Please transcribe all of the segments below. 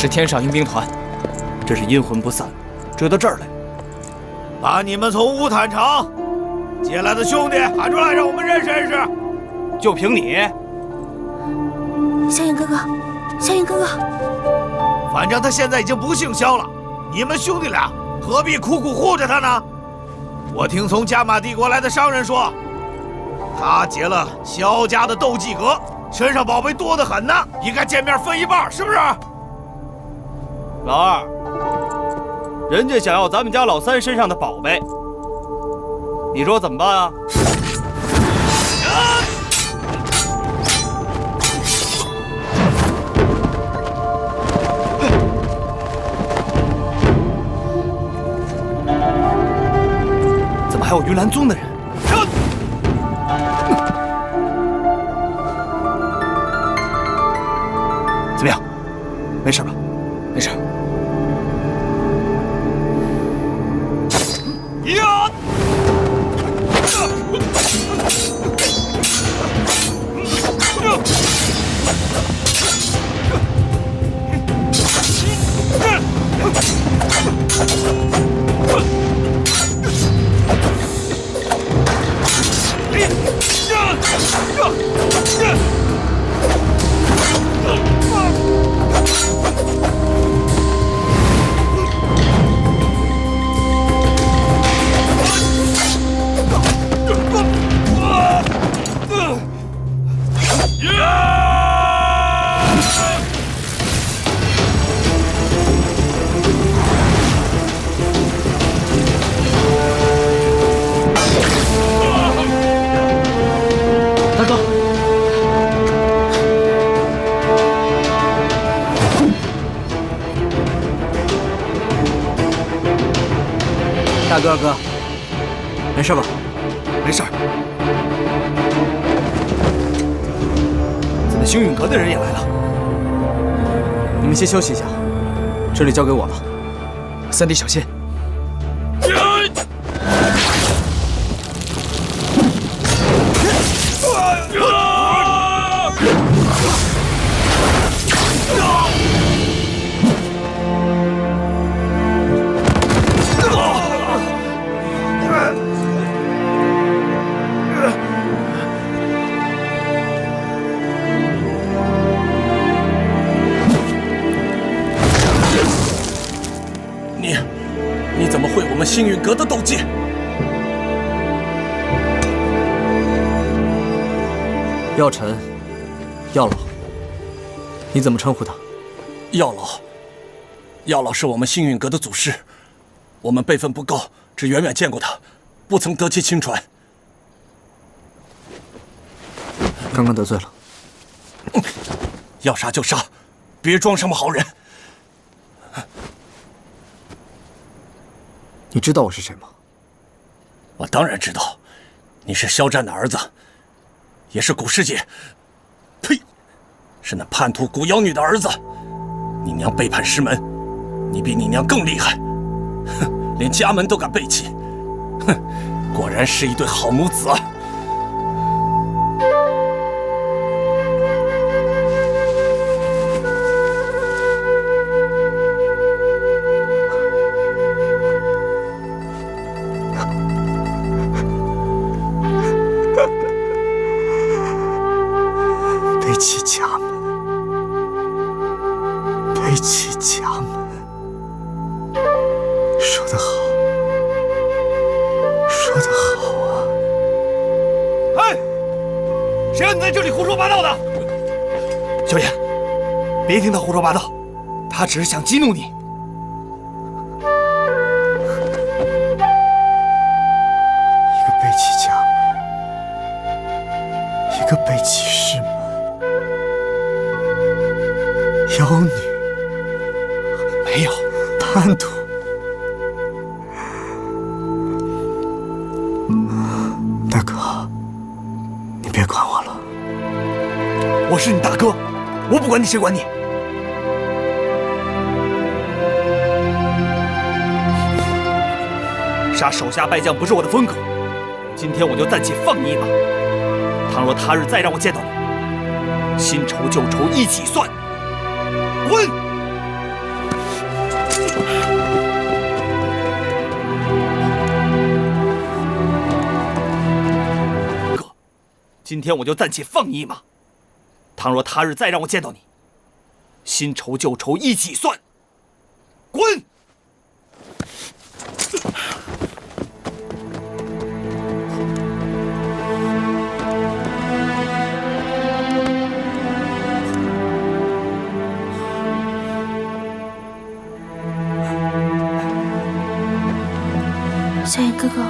是天上阴兵团，这是阴魂不散，追到这儿来。把你们从乌坦城接来的兄弟喊出来，让我们认识认识。就凭你，萧炎哥哥，萧炎哥哥，反正他现在已经不姓萧了，你们兄弟俩何必苦苦护着他呢？我听从加玛帝国来的商人说，他劫了萧家的斗技阁，身上宝贝多得很呢，应该见面分一半，是不是？老二，人家想要咱们家老三身上的宝贝，你说怎么办啊？怎么还有云岚宗的人？怎么样？没事吧？没事。呀！大哥，哥，没事吧？没事。怎么星陨阁的人也来了？你们先休息一下，这里交给我了。三弟小心。你怎么会我们星陨阁的斗技？药尘，药老，你怎么称呼他？药老，药老是我们星陨阁的祖师，我们辈分不高，只远远见过他，不曾得其亲传。刚刚得罪了，要杀就杀，别装什么好人。你知道我是谁吗？我当然知道，你是萧战的儿子，也是古师姐，呸，是那叛徒古妖女的儿子。你娘背叛师门，你比你娘更厉害，哼，连家门都敢背弃，哼，果然是一对好母子啊！背弃家门，背弃家门，说得好，说得好啊！哎，谁让你在这里胡说八道的？萧炎，别听他胡说八道，他只是想激怒你。一个背弃家门，一个背弃师门。妖女没有，叛徒。大哥，你别管我了，我是你大哥，我不管你谁管你。杀手下败将不是我的风格，今天我就暂且放你一马。倘若他日再让我见到你，新仇旧仇一起算。滚！今天我就暂且放你一马。倘若他日再让我见到你，新仇旧仇一起算。滚！小燕哥哥，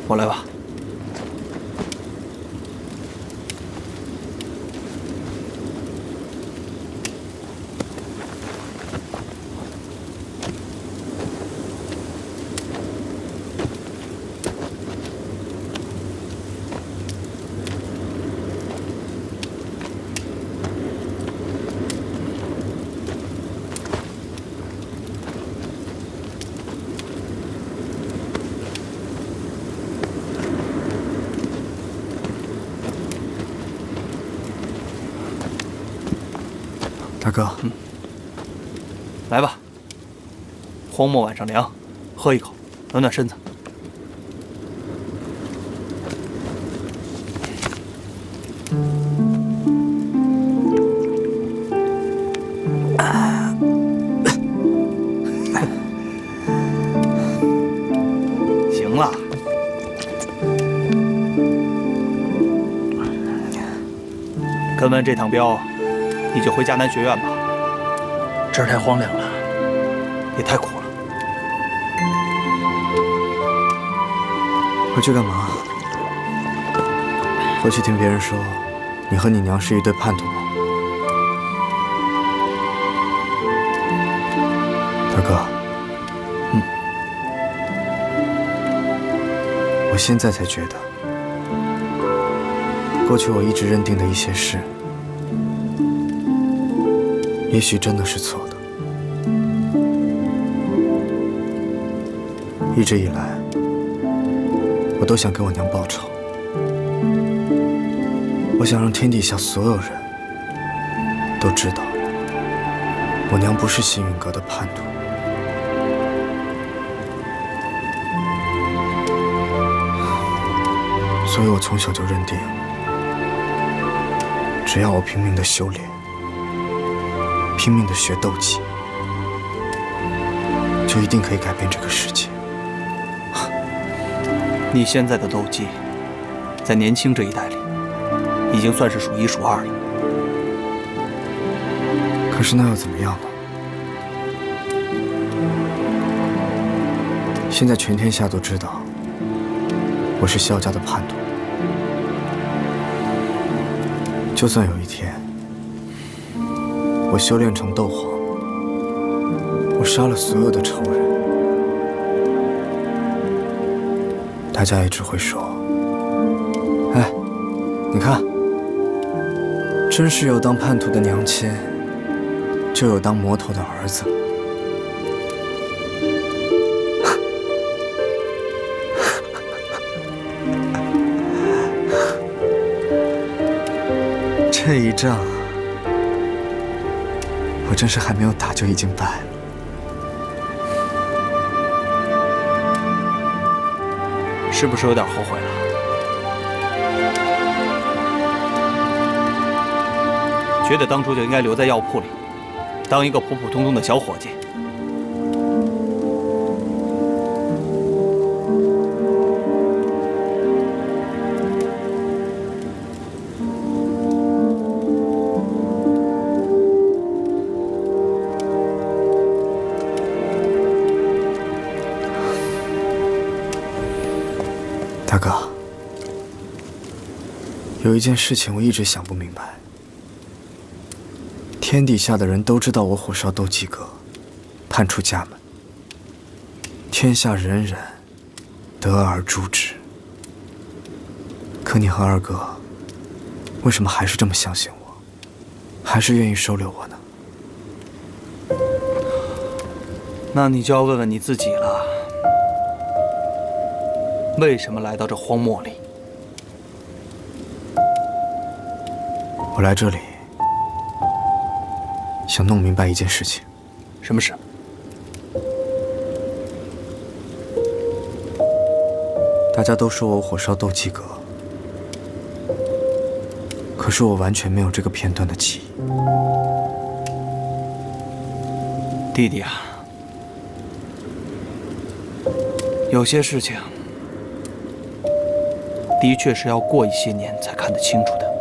我来吧。大哥，来吧。荒漠晚上凉，喝一口，暖暖身子。行了。跟完这趟镖，你就回迦南学院吧。这儿太荒凉了，也太苦了。回去干嘛？回去听别人说，你和你娘是一对叛徒吗？大哥，我现在才觉得，过去我一直认定的一些事，也许真的是错的。一直以来，我都想给我娘报仇。我想让天底下所有人都知道，我娘不是星陨阁的叛徒。所以我从小就认定，只要我拼命的修炼，拼命的学斗技，就一定可以改变这个世界。你现在的斗技，在年轻这一代里，已经算是数一数二了。可是那又怎么样呢？现在全天下都知道，我是萧家的叛徒。就算有一天，我修炼成斗皇，我杀了所有的仇人，大家也只会说：“哎，你看，真是有当叛徒的娘亲，就有当魔头的儿子。”这一仗，我真是还没有打就已经败了。是不是有点后悔了？觉得当初就应该留在药铺里，当一个普普通通的小伙计。大哥，有一件事情我一直想不明白。天底下的人都知道我火烧斗鸡阁，叛出家门，天下人人得而诛之。可你和二哥，为什么还是这么相信我，还是愿意收留我呢？那你就要问问你自己了，为什么来到这荒漠里？我来这里，想弄明白一件事情。什么事？大家都说我火烧斗鸡阁，可是我完全没有这个片段的记忆。弟弟啊，有些事情的确是要过一些年才看得清楚的。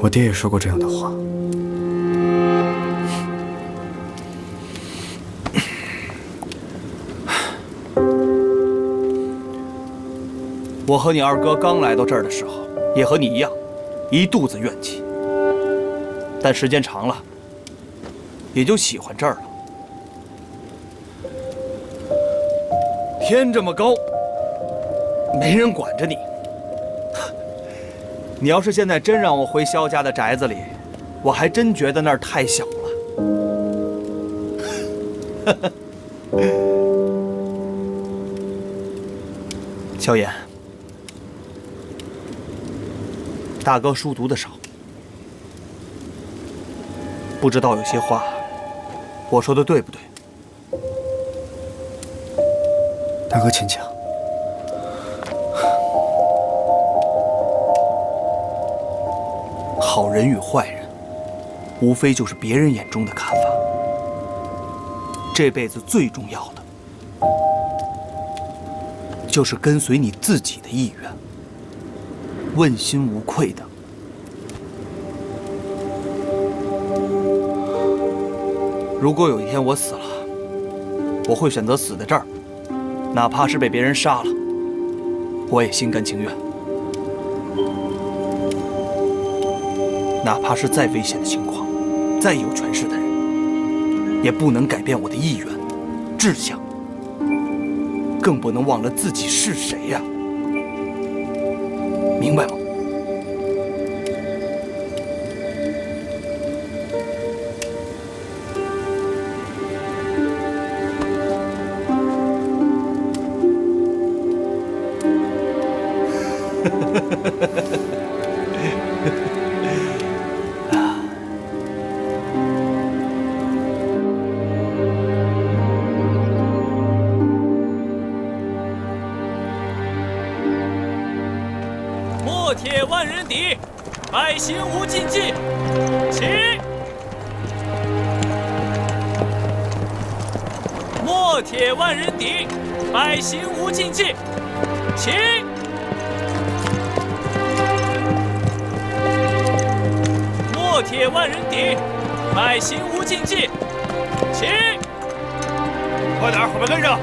我爹也说过这样的话。我和你二哥刚来到这儿的时候，也和你一样，一肚子怨气。但时间长了，也就喜欢这儿了。天这么高，没人管着你。你要是现在真让我回萧家的宅子里，我还真觉得那儿太小了。萧炎，大哥书读的少，不知道有些话我说的对不对？大哥，请讲。好人与坏人，无非就是别人眼中的看法。这辈子最重要的，就是跟随你自己的意愿，问心无愧的。如果有一天我死了，我会选择死在这儿，哪怕是被别人杀了，我也心甘情愿。哪怕是再危险的情况，再有权势的人，也不能改变我的意愿、志向，更不能忘了自己是谁呀！明白吗？莫铁万人敌，百行无禁忌。起！莫铁万人敌，百行无禁忌。起！莫铁万人敌，百行无禁忌。起！快点，后面跟上！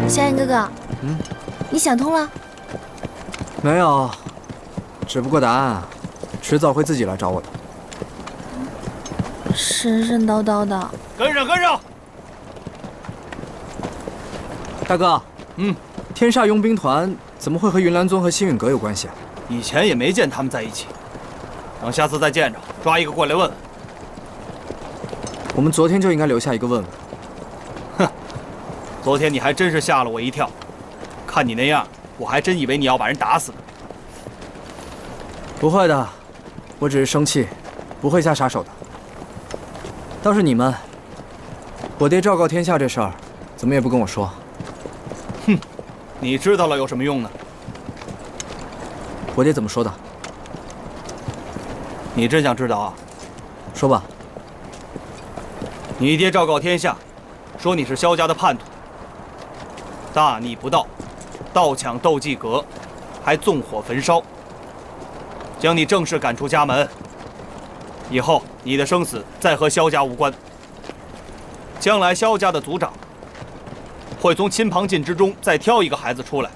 萧炎哥哥，你想通了？没有，只不过答案迟早会自己来找我的。神神叨叨的。跟上，跟上！大哥，天煞佣兵团怎么会和云岚宗和星陨阁有关系啊？以前也没见他们在一起，等下次再见着，抓一个过来问问。我们昨天就应该留下一个问问。哼，昨天你还真是吓了我一跳，看你那样，我还真以为你要把人打死呢。不会的，我只是生气，不会下杀手的。倒是你们，我爹昭告天下这事儿，怎么也不跟我说？哼，你知道了有什么用呢？我爹怎么说的？你真想知道啊？说吧。你爹昭告天下，说你是萧家的叛徒，大逆不道，盗抢斗技阁，还纵火焚烧，将你正式赶出家门。以后你你的生死再和萧家无关。将来萧家的族长会从亲旁近之中再挑一个孩子出来。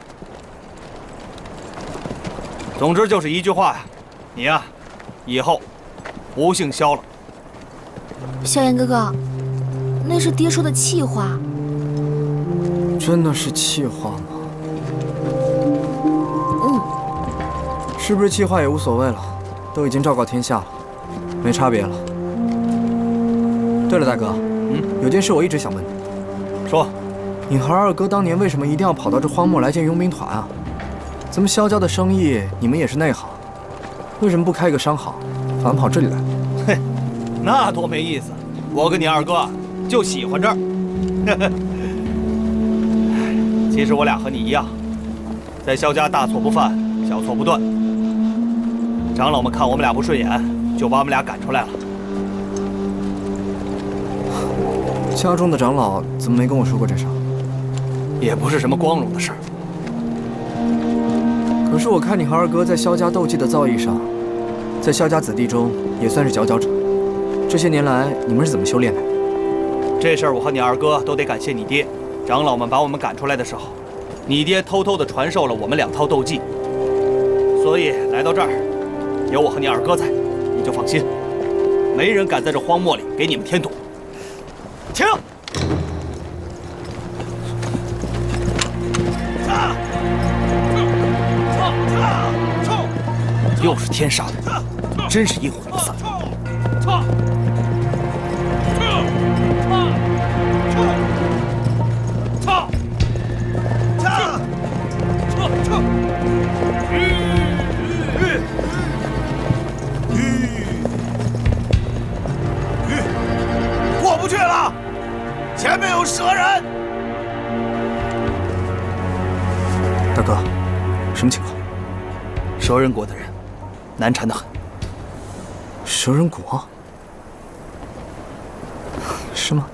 总之就是一句话呀，你呀，以后不姓萧了。萧炎哥哥，那是爹说的气话。真的是气话吗？嗯，是不是气话也无所谓了，都已经昭告天下了，没差别了。对了，大哥，有件事我一直想问你。说，你和二哥当年为什么一定要跑到这荒漠来建佣兵团啊？咱们萧家的生意，你们也是内行，为什么不开一个商行，反而跑这里来？嘿，那多没意思！我跟你二哥就喜欢这儿。其实我俩和你一样，在萧家大错不犯，小错不断。长老们看我们俩不顺眼，就把我们俩赶出来了。家中的长老怎么没跟我说过这事儿？也不是什么光荣的事儿。可是我看你和二哥在萧家斗技的造诣上，在萧家子弟中也算是佼佼者。这些年来，你们是怎么修炼的？这事儿我和你二哥都得感谢你爹。长老们把我们赶出来的时候，你爹偷偷地传授了我们2套斗技，所以来到这儿，有我和你二哥在，你就放心，没人敢在这荒漠里给你们添堵。停！又是天杀的，真是阴魂不散。过不去了，前面有蛇人！大哥，什么情况？蛇人国的人难缠得很。蛇人国？是吗？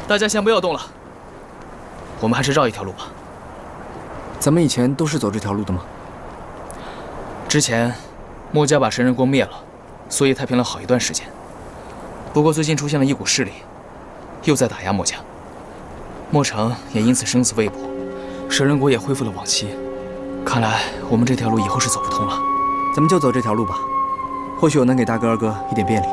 大家先不要动了，我们还是绕一条路吧。咱们以前都是走这条路的吗？之前，墨家把神人国灭了，所以太平了好一段时间。不过最近出现了一股势力，又在打压墨家，墨城也因此生死未卜，蛇人国也恢复了往期。看来我们这条路以后是走不通了。咱们就走这条路吧，或许我能给大哥二哥一点便利。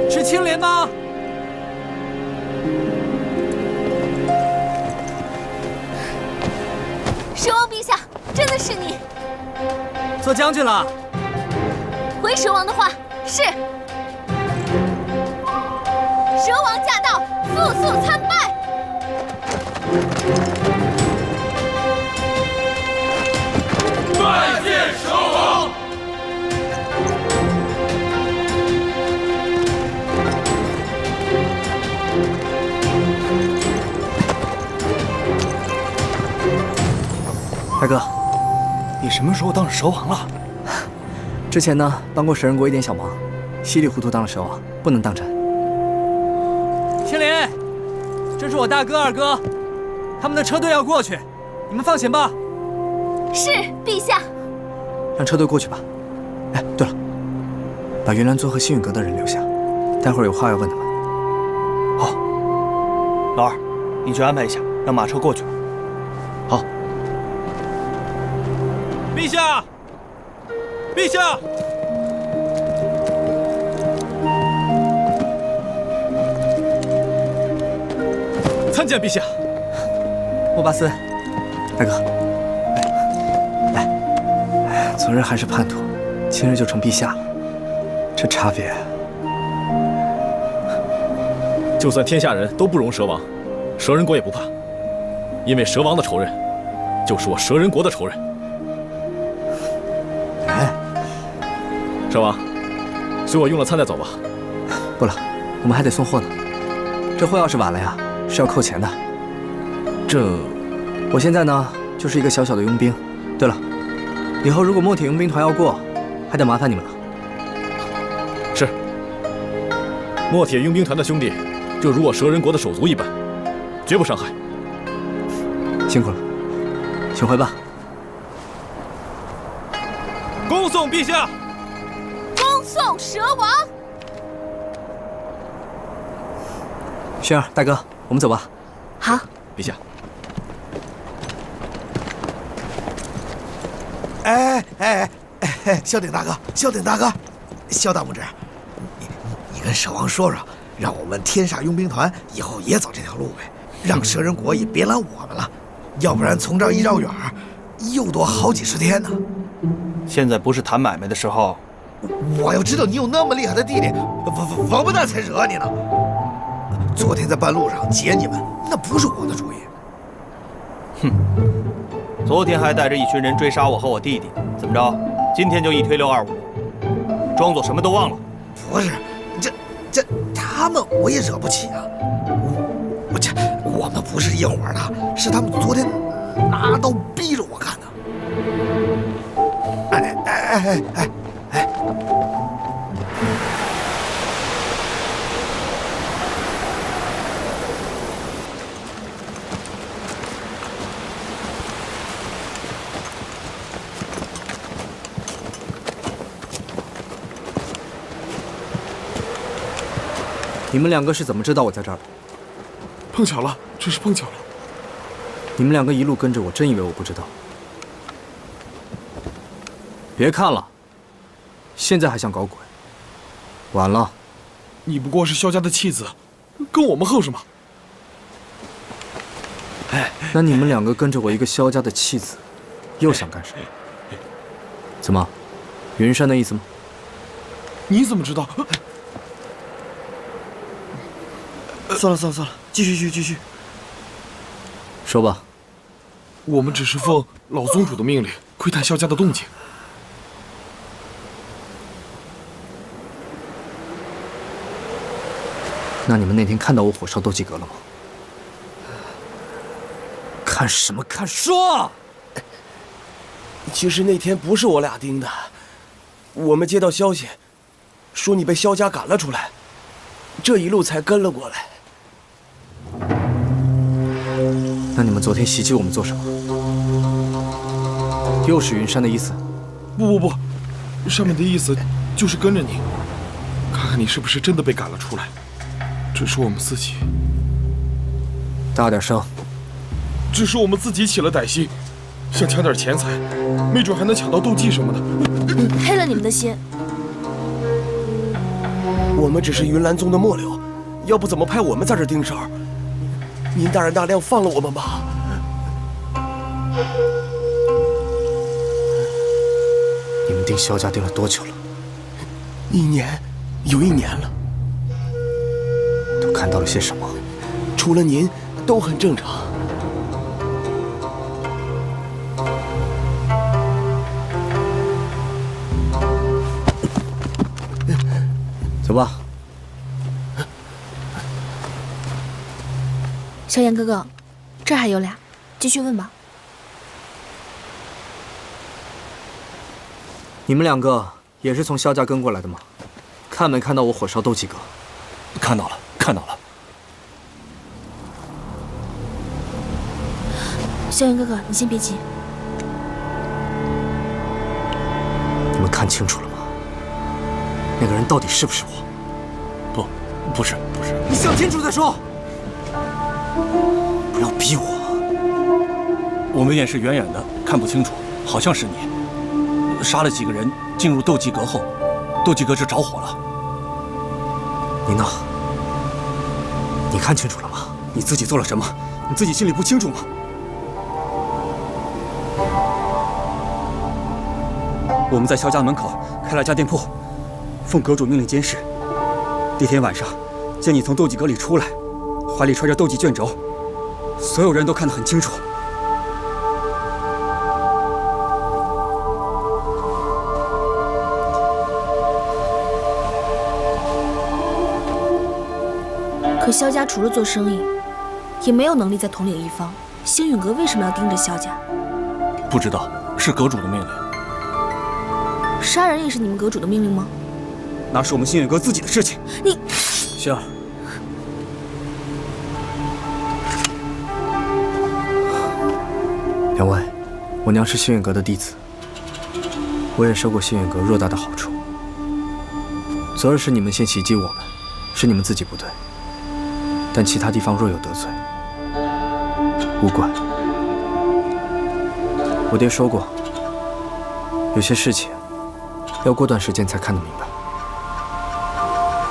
是青莲吗？蛇王陛下，真的是你！做将军了。回蛇王的话，是。蛇王驾到，速速参拜。拜见蛇王。大哥，你什么时候当上蛇王了？之前呢帮过蛇人国一点小忙，稀里糊涂当了蛇王，不能当真。青莲，这是我大哥二哥，他们的车队要过去，你们放行吧。是，陛下。让车队过去吧。哎，对了，把云岚尊和星陨阁的人留下，待会儿有话要问他们。好，老二，你去安排一下，让马车过去吧。好。陛下，陛下。参见陛下。莫巴斯，大哥，来，昨日还是叛徒，今日就成陛下了，这差别。就算天下人都不容蛇王，蛇人国也不怕，因为蛇王的仇人，就是我蛇人国的仇人。蛇王，随我用了餐再走吧。不了，我们还得送货呢。这货要是晚了呀，是要扣钱的。我现在呢，就是一个小小的佣兵。对了，以后如果墨铁佣兵团要过，还得麻烦你们了。是。墨铁佣兵团的兄弟，就如我蛇人国的手足一般，绝不伤害。辛苦了，请回吧。恭送陛下。恭送蛇王。轩儿，大哥，我们走吧。好。陛下。萧鼎大哥，萧鼎大哥，萧大拇指，你跟蛇王说说，让我们天煞佣兵团以后也走这条路呗，让蛇人国也别拦我们了，要不然从这儿一绕远儿，又多好几10天呢。现在不是谈买卖的时候。我要知道你有那么厉害的弟弟，王八蛋才惹你呢。昨天在半路上劫你们，那不是我的主意。哼，昨天还带着一群人追杀我和我弟弟，怎么着？今天就一推625，装作什么都忘了？不是，这他们我也惹不起啊。我们不是一伙的，是他们昨天拿刀逼着我干的。哎！你们两个是怎么知道我在这儿的？碰巧了，真是碰巧了。你们两个一路跟着我，真以为我不知道？别看了，现在还想搞鬼？晚了。你不过是萧家的弃子，跟我们横什么？那你们两个跟着我一个萧家的弃子，又想干什么？怎么，云山的意思吗？你怎么知道？算了，继续。说吧。我们只是奉老宗主的命令，窥探萧家的动静。那你们那天看到我火烧斗鸡阁了吗？看什么看？说！其实那天不是我俩盯的，我们接到消息，说你被萧家赶了出来，这一路才跟了过来。那你们昨天袭击我们做什么？又是云山的意思？不，上面的意思就是跟着你，看看你是不是真的被赶了出来。只是我们自己。大点声。只是我们自己起了歹心，想抢点钱财，没准还能抢到斗技什么的。黑了你们的心。我们只是云岚宗的末流，要不怎么派我们在这盯梢？您大人大量放了我们吧。你们盯萧家盯了多久了？1年，有1年了。都看到了些什么？除了您，都很正常。走吧。萧炎哥哥，这还有俩，继续问吧。你们两个也是从萧家跟过来的吗？看没看到我火烧斗鸡阁？看到了。萧炎哥哥，你先别急。你们看清楚了吗？那个人到底是不是我？不是。你想清楚再说。不要逼我。我们也是远远的看不清楚，好像是你杀了几个人，进入斗鸡阁后，斗鸡阁就着火了。你呢？你看清楚了吗？你自己做了什么？你自己心里不清楚吗？我们在萧家门口开了家店铺，奉阁主命令监视。那天晚上，见你从斗技阁里出来，怀里揣着斗技卷轴，所有人都看得很清楚。可萧家除了做生意，也没有能力再统领一方。星陨阁为什么要盯着萧家？不知道，是阁主的命令。杀人也是你们阁主的命令吗？那是我们星陨阁自己的事情。你，星儿，两位，我娘是星陨阁的弟子，我也受过星陨阁偌大的好处。昨日是你们先袭击我们，是你们自己不对，但其他地方若有得罪，勿怪。我爹说过，有些事情要过段时间才看得明白。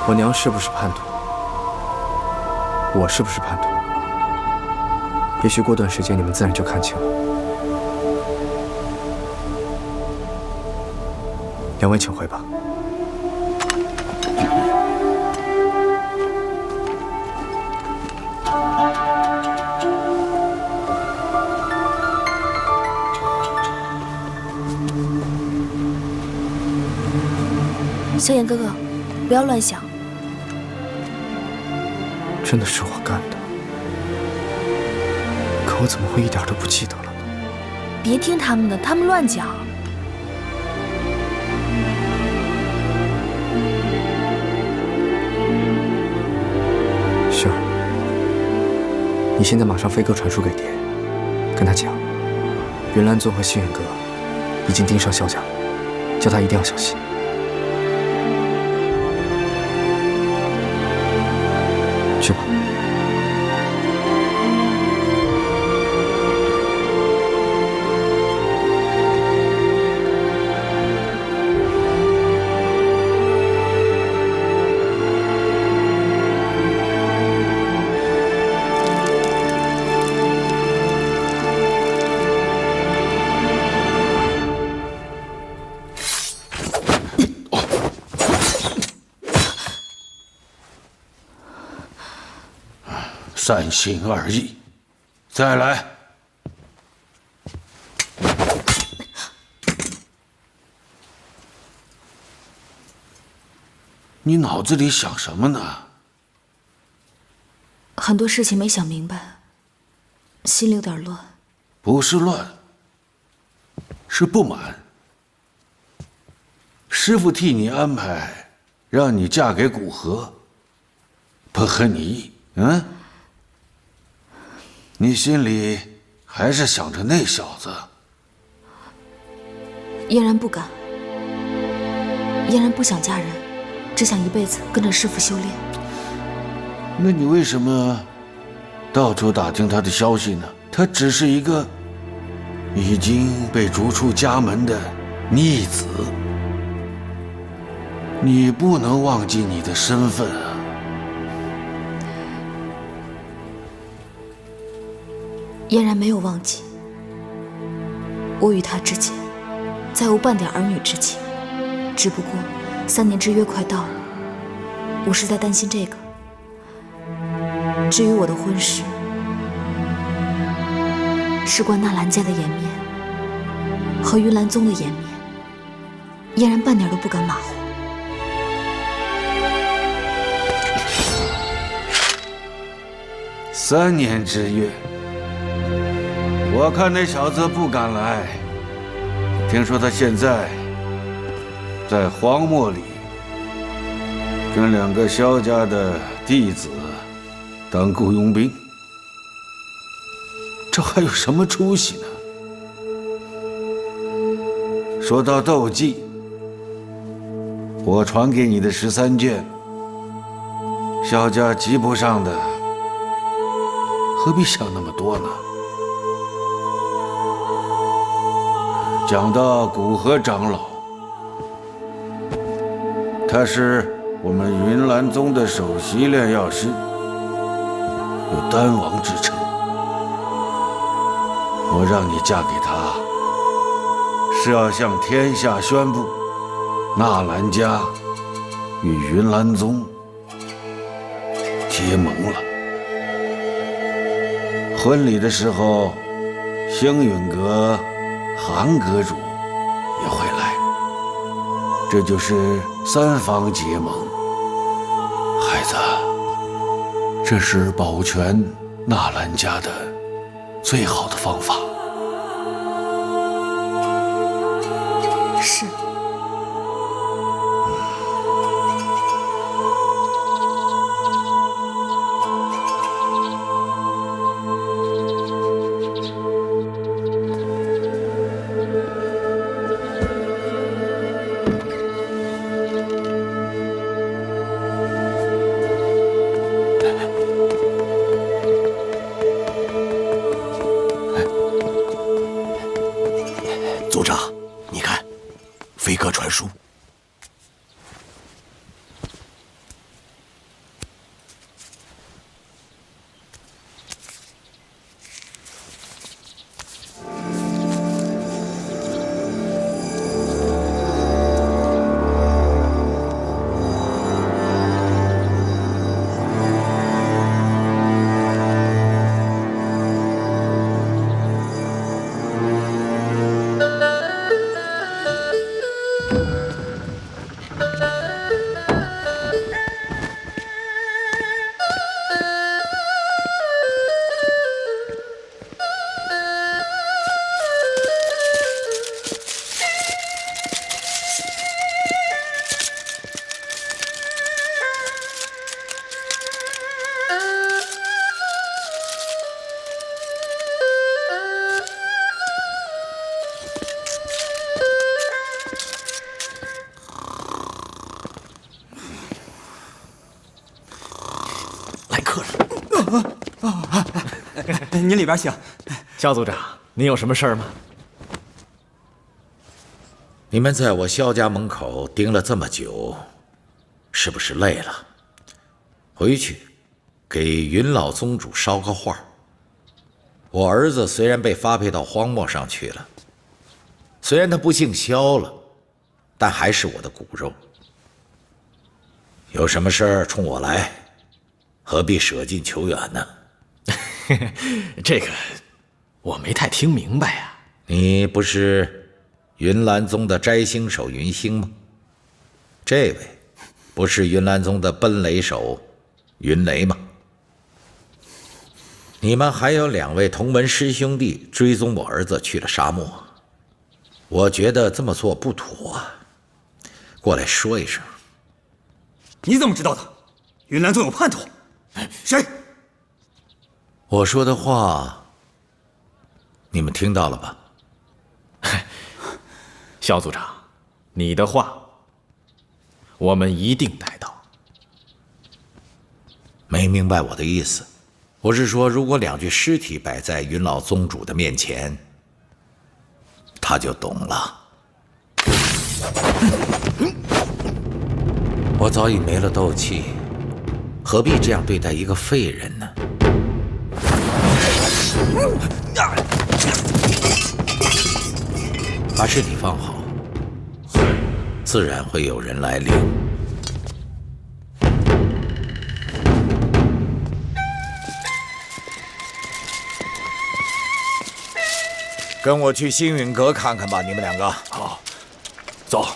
我娘是不是叛徒？我是不是叛徒？也许过段时间你们自然就看清了。两位请回吧。萧炎哥哥，不要乱想。真的是我干的，可我怎么会一点都不记得了呢？别听他们的，他们乱讲。星儿，你现在马上飞鸽传书给爹，跟他讲，云岚宗和星陨阁已经盯上萧家了，叫他一定要小心。去吧。三心二意，再来。你脑子里想什么呢？很多事情没想明白，心里有点乱。不是乱，是不满。师父替你安排，让你嫁给古河，不合你意，嗯？你心里还是想着那小子？嫣然不敢，嫣然不想嫁人，只想一辈子跟着师父修炼。那你为什么到处打听他的消息呢？他只是一个已经被逐出家门的逆子，你不能忘记你的身份啊！嫣然没有忘记，我与他之间再无半点儿女之情，只不过3年之约快到了，我是在担心这个。至于我的婚事，事关纳兰家的颜面和云岚宗的颜面，嫣然半点都不敢马虎。3年之约，我看那小子不敢来。听说他现在在荒漠里跟2个萧家的弟子当雇佣兵，这还有什么出息呢？说到斗技，我传给你的13卷，萧家及不上的，何必想那么多呢？讲到古河长老，他是我们云岚宗的首席炼药师，有丹王之称。我让你嫁给他，是要向天下宣布，纳兰家与云岚宗结盟了。婚礼的时候，星陨阁韩阁主也会来，这就是3方结盟。孩子，这是保全纳兰家的最好的方法。是。族长，你看，飞鸽传书。您里边请。肖组长，您有什么事儿吗？你们在我萧家门口盯了这么久，是不是累了？回去给云老宗主捎个话。我儿子虽然被发配到荒漠上去了，虽然他不姓萧了，但还是我的骨肉。有什么事儿冲我来，何必舍近求远呢？这个我没太听明白呀。你不是云岚宗的摘星手云星吗？这位不是云岚宗的奔雷手云雷吗？你们还有2位同门师兄弟追踪我儿子去了沙漠，我觉得这么做不妥啊，过来说一声。你怎么知道的？云岚宗有叛徒？谁？我说的话，你们听到了吧？肖组长，你的话，我们一定带到。没明白我的意思？我是说，如果2具尸体摆在云老宗主的面前，他就懂了。我早已没了斗气，何必这样对待一个废人呢？把尸体放好，自然会有人来领。跟我去星陨阁看看吧，你们2个。好，走。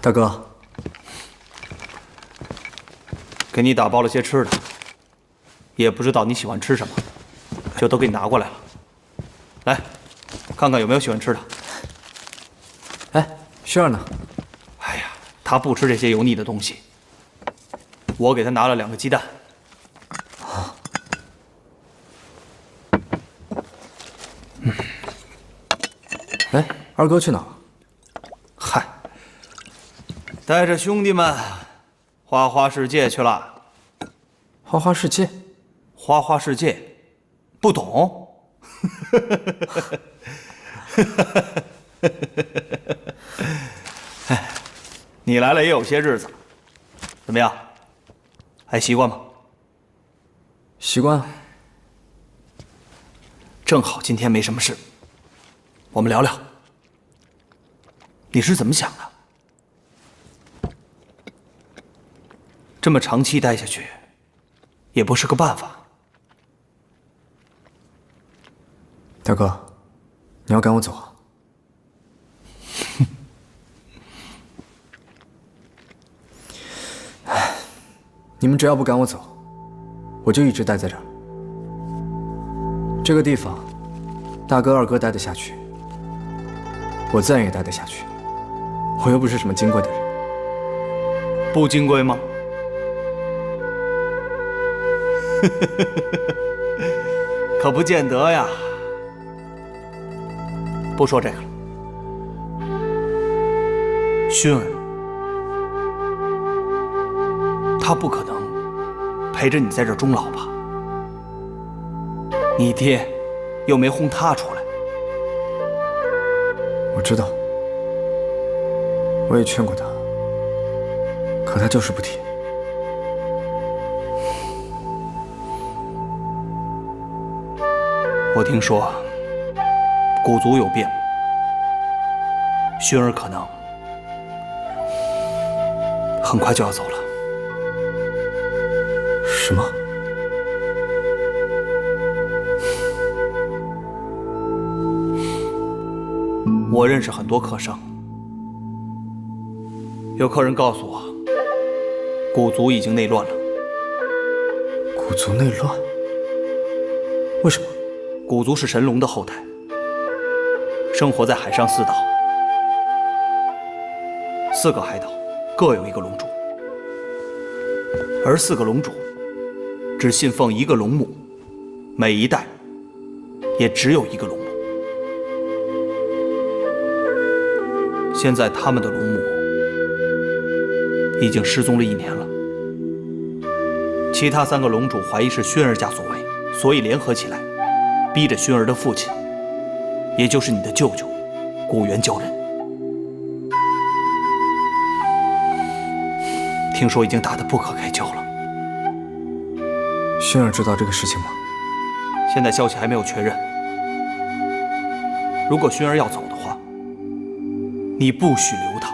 大哥，给你打包了些吃的，也不知道你喜欢吃什么，就都给你拿过来了。来，看看有没有喜欢吃的。哎，轩儿呢？哎呀，他不吃这些油腻的东西。我给他拿了2个鸡蛋。好。哎，二哥去哪了？嗨。带着兄弟们花花世界去了。花花世界？花花世界，不懂？你来了也有些日子了，怎么样？还习惯吗？习惯。正好今天没什么事，我们聊聊。你是怎么想的？这么长期待下去，也不是个办法。大哥，你要赶我走啊？你们只要不赶我走，我就一直待在这儿。这个地方，大哥、二哥待得下去，我自然也待得下去。我又不是什么金贵的人。不金贵吗？可不见得呀。不说这个了，薰儿，他不可能陪着你在这儿终老吧？你爹又没轰他出来。我知道，我也劝过他，可他就是不听。我听说古族有变，薰儿可能很快就要走了。什么？我认识很多客商，有客人告诉我，古族已经内乱了。古族内乱？为什么？古族是神龙的后代，生活在海上四岛，4个海岛各有一个龙主，而4个龙主只信奉一个龙母，每一代也只有一个龙母。现在他们的龙母已经失踪了1年了，其他3个龙主怀疑是薰儿家所为，所以联合起来，逼着薰儿的父亲，也就是你的舅舅，古元交人。听说已经打得不可开交了。薰儿知道这个事情吗？现在消息还没有确认。如果薰儿要走的话，你不许留他。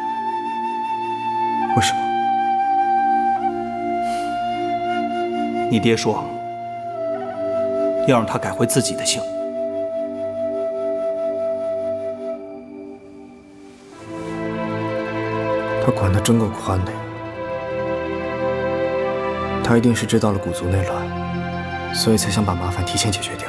为什么？你爹说，要让他改回自己的姓。他管得真够宽的呀。他一定是知道了古族内乱，所以才想把麻烦提前解决掉。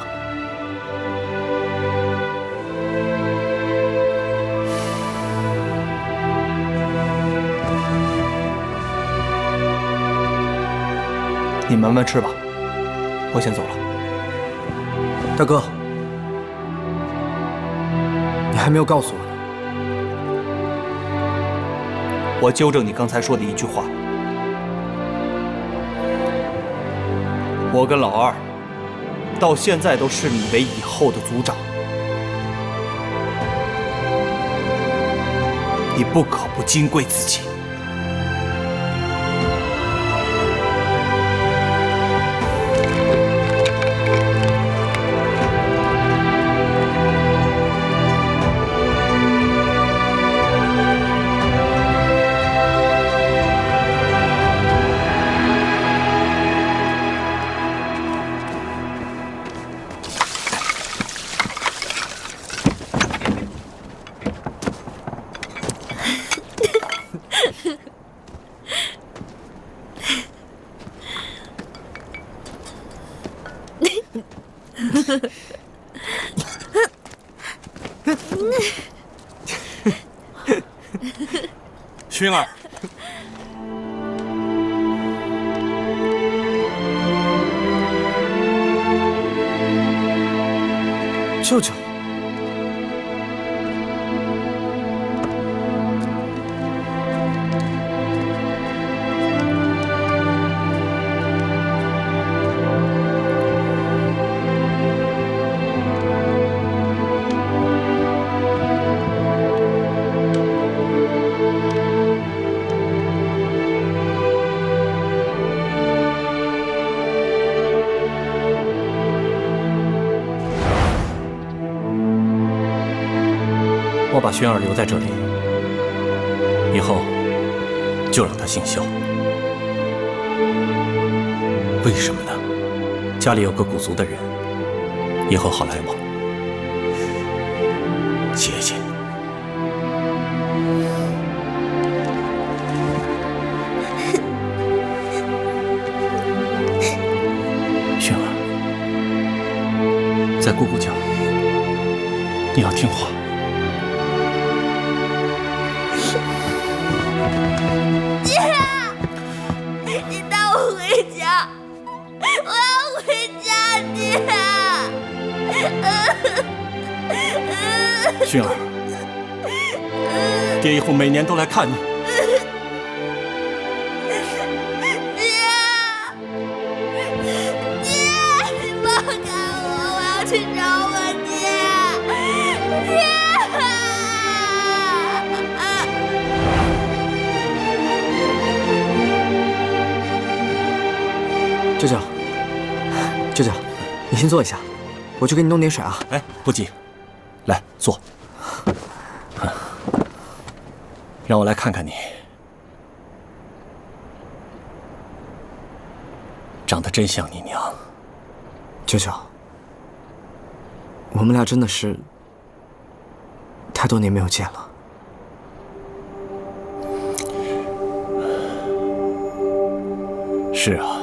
你慢慢吃吧，我先走了。大哥，你还没有告诉我呢。我纠正你刚才说的一句话。我跟老二到现在都视你为以后的族长，你不可不金贵自己。薰儿，舅舅，我把轩儿留在这里，以后就让她姓萧。为什么呢？家里有个古族的人，以后好来往。姐姐，轩儿，在姑姑家，你要听话。爹，你带我回家，我要回家，爹。轩儿，爹以后每年都来看你。你放开我，我要去找我爹。舅舅，舅舅，你先坐一下，我去给你弄点水啊。哎，不急，来坐。让我来看看你，长得真像你娘。舅舅，我们俩真的是太多年没有见了。是啊，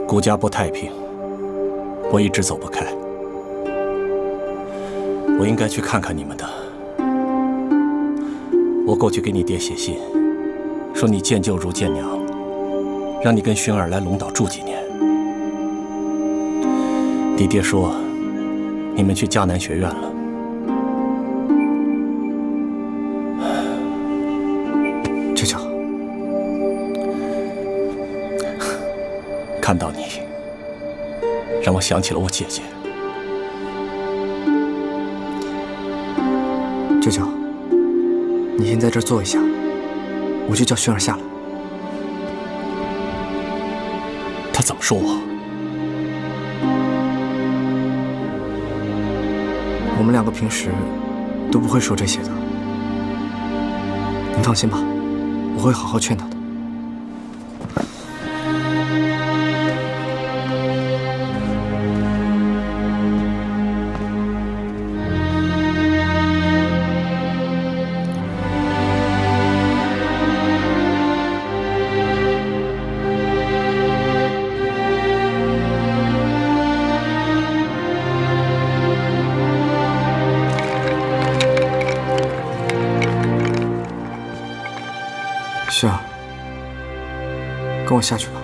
顾家不太平，我一直走不开。我应该去看看你们的。我过去给你爹写信，说你见舅如见娘，让你跟薰儿来龙岛住几年。你爹说，你们去迦南学院了。舅舅，看到你，让我想起了我姐姐。舅舅，你先在这儿坐一下，我去叫薰儿下来。他怎么说我？我们两个平时都不会说这些的。你放心吧，我会好好劝他的。薰儿，跟我下去吧。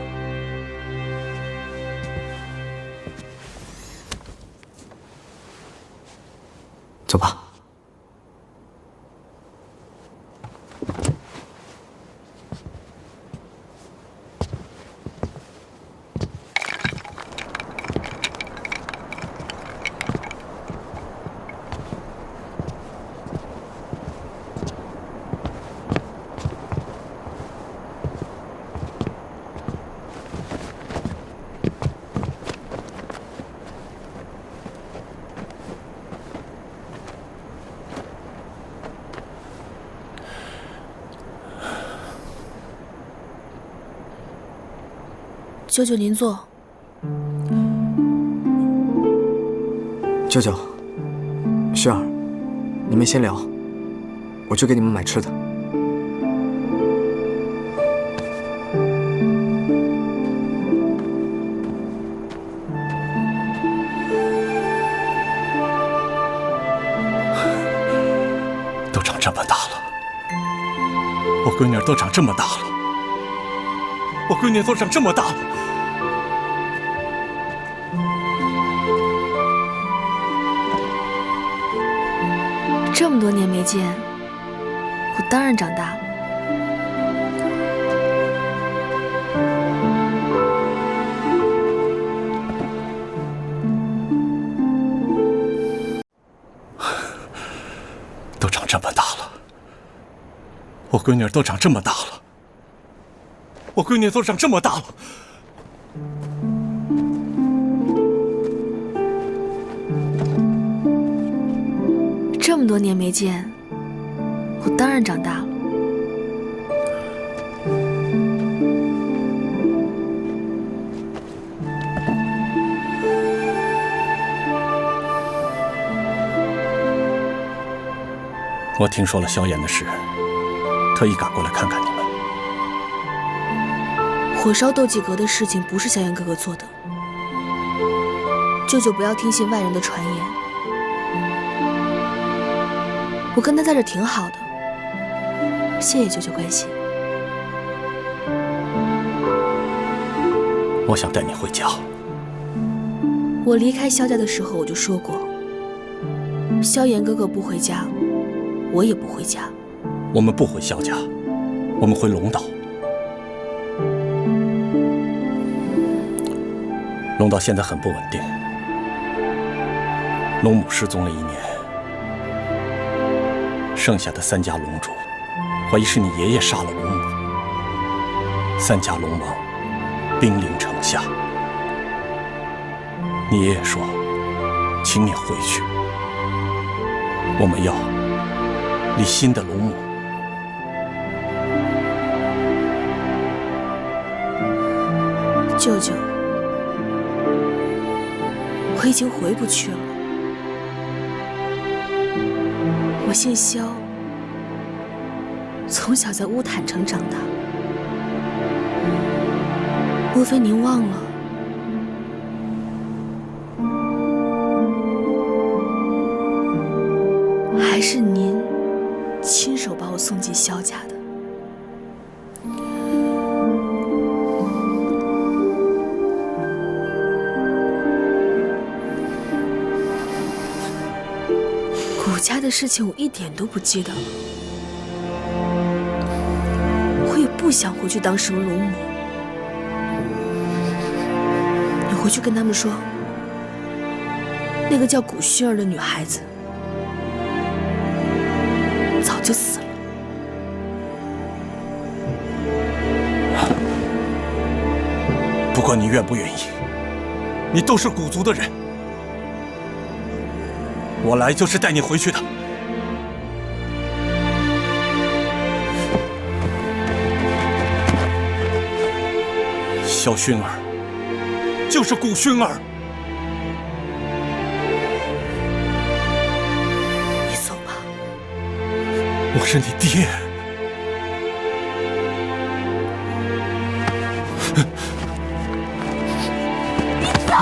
走吧。舅舅您坐。舅舅，薰儿，你们先聊，我去给你们买吃的。都长这么大了，我闺女儿都长这么大了，我闺女都长这么大了。这么多年没见，我当然长大了。都长这么大了，我闺女儿都长这么大了，我闺女都长这么大了。这这么多年没见，我当然长大了。我听说了萧炎的事，特意赶过来看看你们。火烧斗技阁的事情不是萧炎哥哥做的，舅舅不要听信外人的传言。我跟他在这挺好的，谢谢舅舅关心。我想带你回家。我离开萧家的时候我就说过，萧炎哥哥不回家，我也不回家。我们不回萧家，我们回龙岛。龙岛现在很不稳定，龙母失踪了1年，剩下的3家龙主怀疑是你爷爷杀了龙母，3家龙王兵临城下。你爷爷说，请你回去，我们要立新的龙母。舅舅，我已经回不去了。我姓萧，从小在乌坦城长大，莫非您忘了？还是您亲手把我送进萧家的？古家的事情我一点都不记得了，我也不想回去当什么龙母。你回去跟他们说，那个叫古薰儿的女孩子早就死了。不管你愿不愿意，你都是古族的人。我来就是带你回去的。萧薰儿就是古薰儿。你走吧。我是你爹。你走！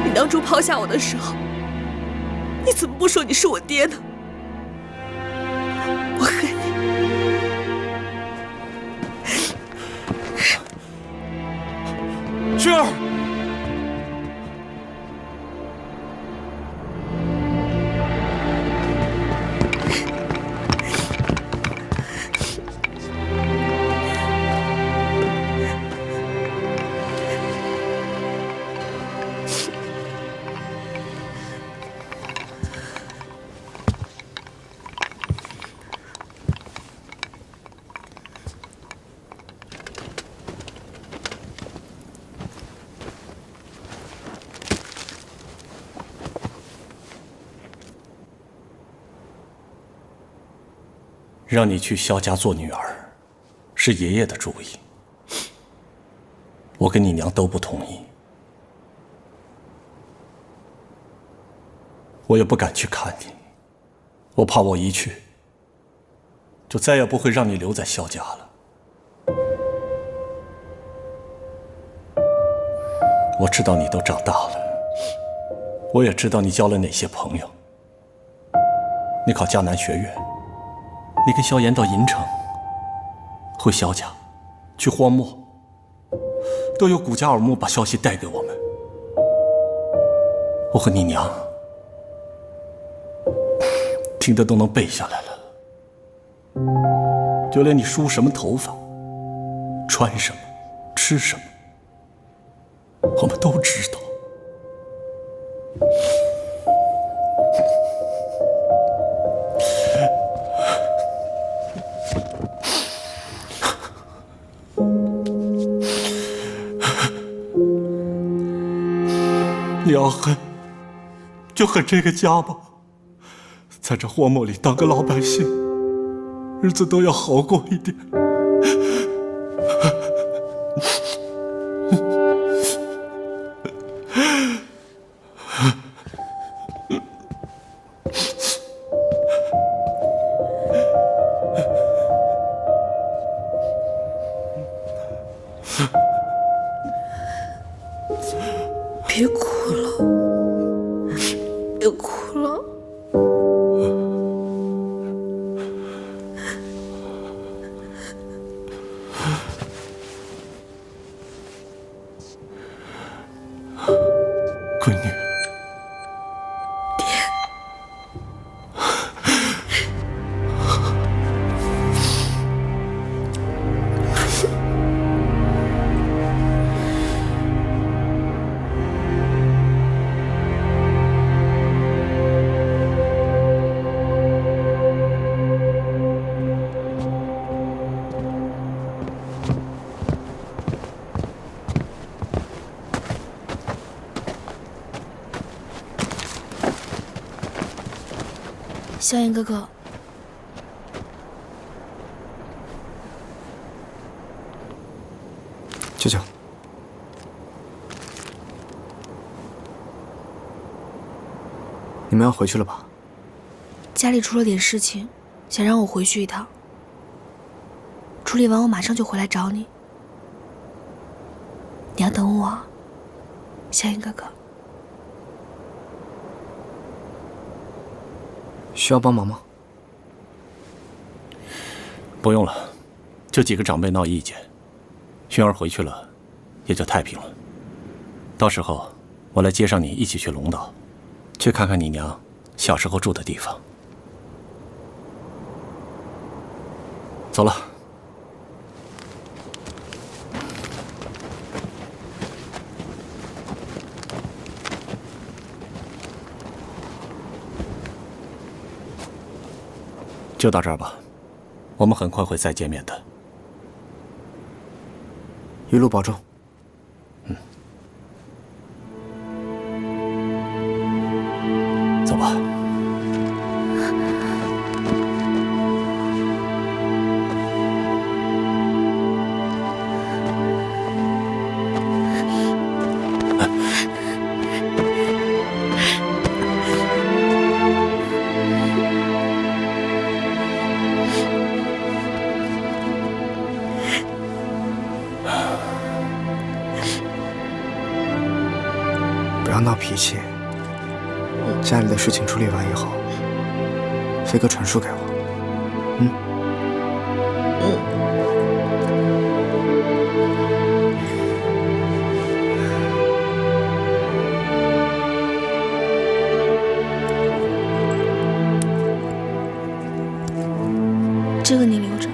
你当初抛下我的时候，你怎么不说你是我爹呢？我恨你。薰儿，让你去萧家做女儿，是爷爷的主意。我跟你娘都不同意，我也不敢去看你，我怕我一去，就再也不会让你留在萧家了。我知道你都长大了，我也知道你交了哪些朋友。你考迦南学院，你跟萧炎到银城，回萧家，去荒漠，都有古家耳目把消息带给我们。我和你娘听得都能背下来了，就连你梳什么头发、穿什么、吃什么，我们都知道。你要恨，就恨这个家吧，在这荒漠里当个老百姓，日子都要好过一点。别哭了，别哭了。闺女，萧炎哥哥，舅舅，你们要回去了吧？家里出了点事情，想让我回去一趟。处理完我马上就回来找你。你要等我啊，萧炎哥哥。需要帮忙吗？不用了，就几个长辈闹意见，薰儿回去了，也就太平了。到时候我来接上你，一起去龙岛，去看看你娘小时候住的地方。走了。就到这儿吧，我们很快会再见面的。一路保重。走吧。不要闹脾气。家里的事情处理完以后，飞哥传书给我。这个你留着。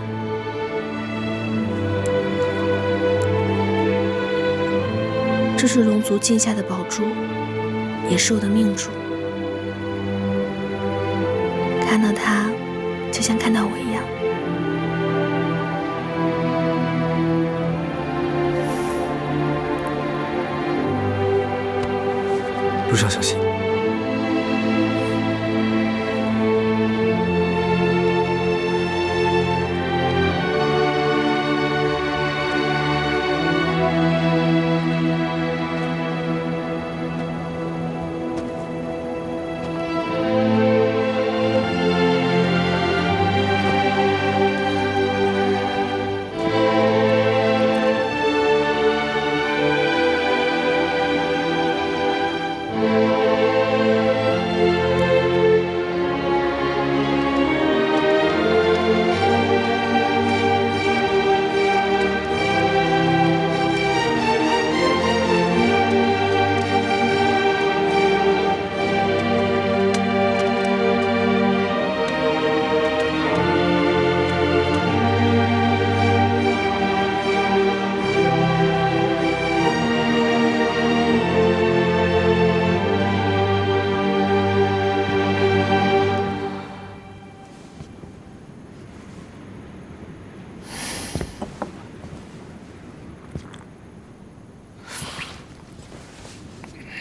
这是龙族禁下的宝珠，也是我的命珠。看到它，就像看到我一样。路上小心。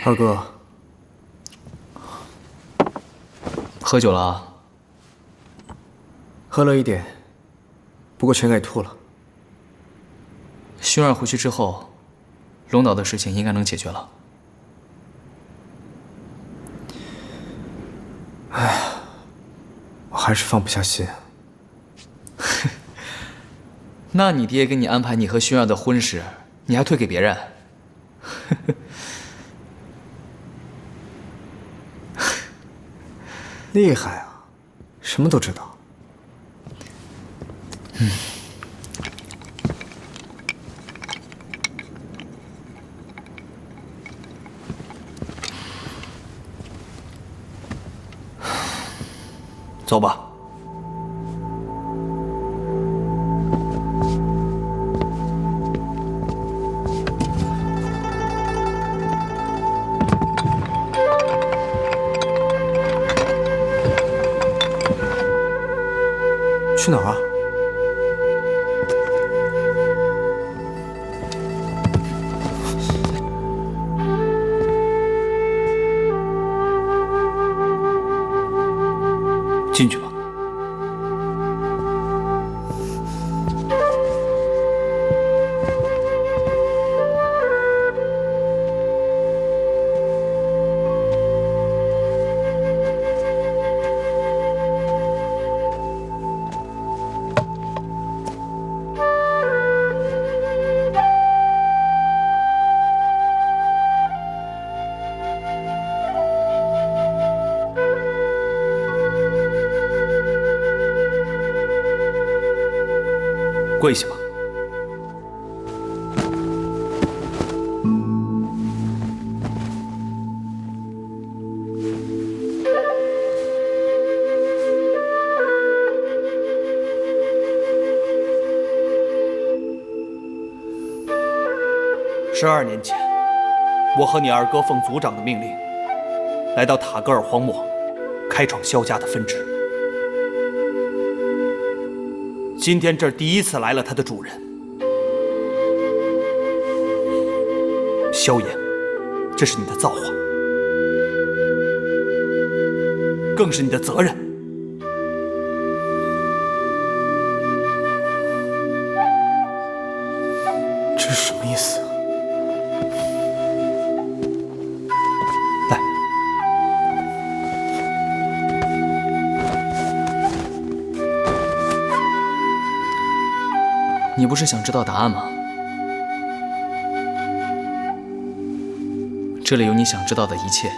二哥，喝酒了啊？喝了一点，不过全给吐了。薰儿回去之后，龙岛的事情应该能解决了。哎呀，我还是放不下心。那你爹给你安排你和薰儿的婚事，你还推给别人？厉害啊，什么都知道。走吧。去哪儿啊？进去吧。跪下吧。12年前，我和你二哥奉族长的命令，来到塔格尔荒漠，开创萧家的分支。今天这儿第一次来了他的主人，萧炎，这是你的造化，更是你的责任。这是什么意思？来，你不是想知道答案吗？这里有你想知道的一切，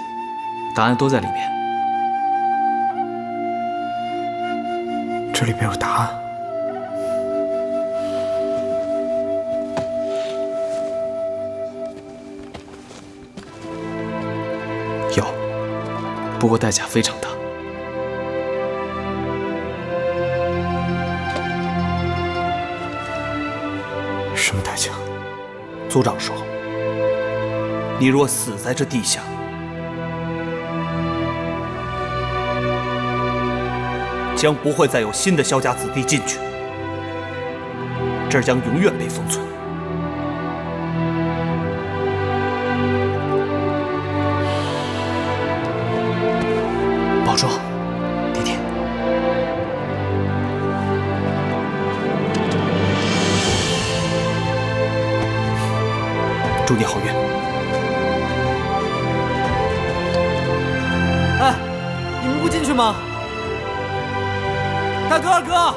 答案都在里面。这里面有答案。有，不过代价非常大。什么代价？族长说，你若死在这地下，将不会再有新的萧家子弟进去，这儿将永远被封存。保重，弟弟。祝你好运。哎，你们不进去吗？大哥、二哥！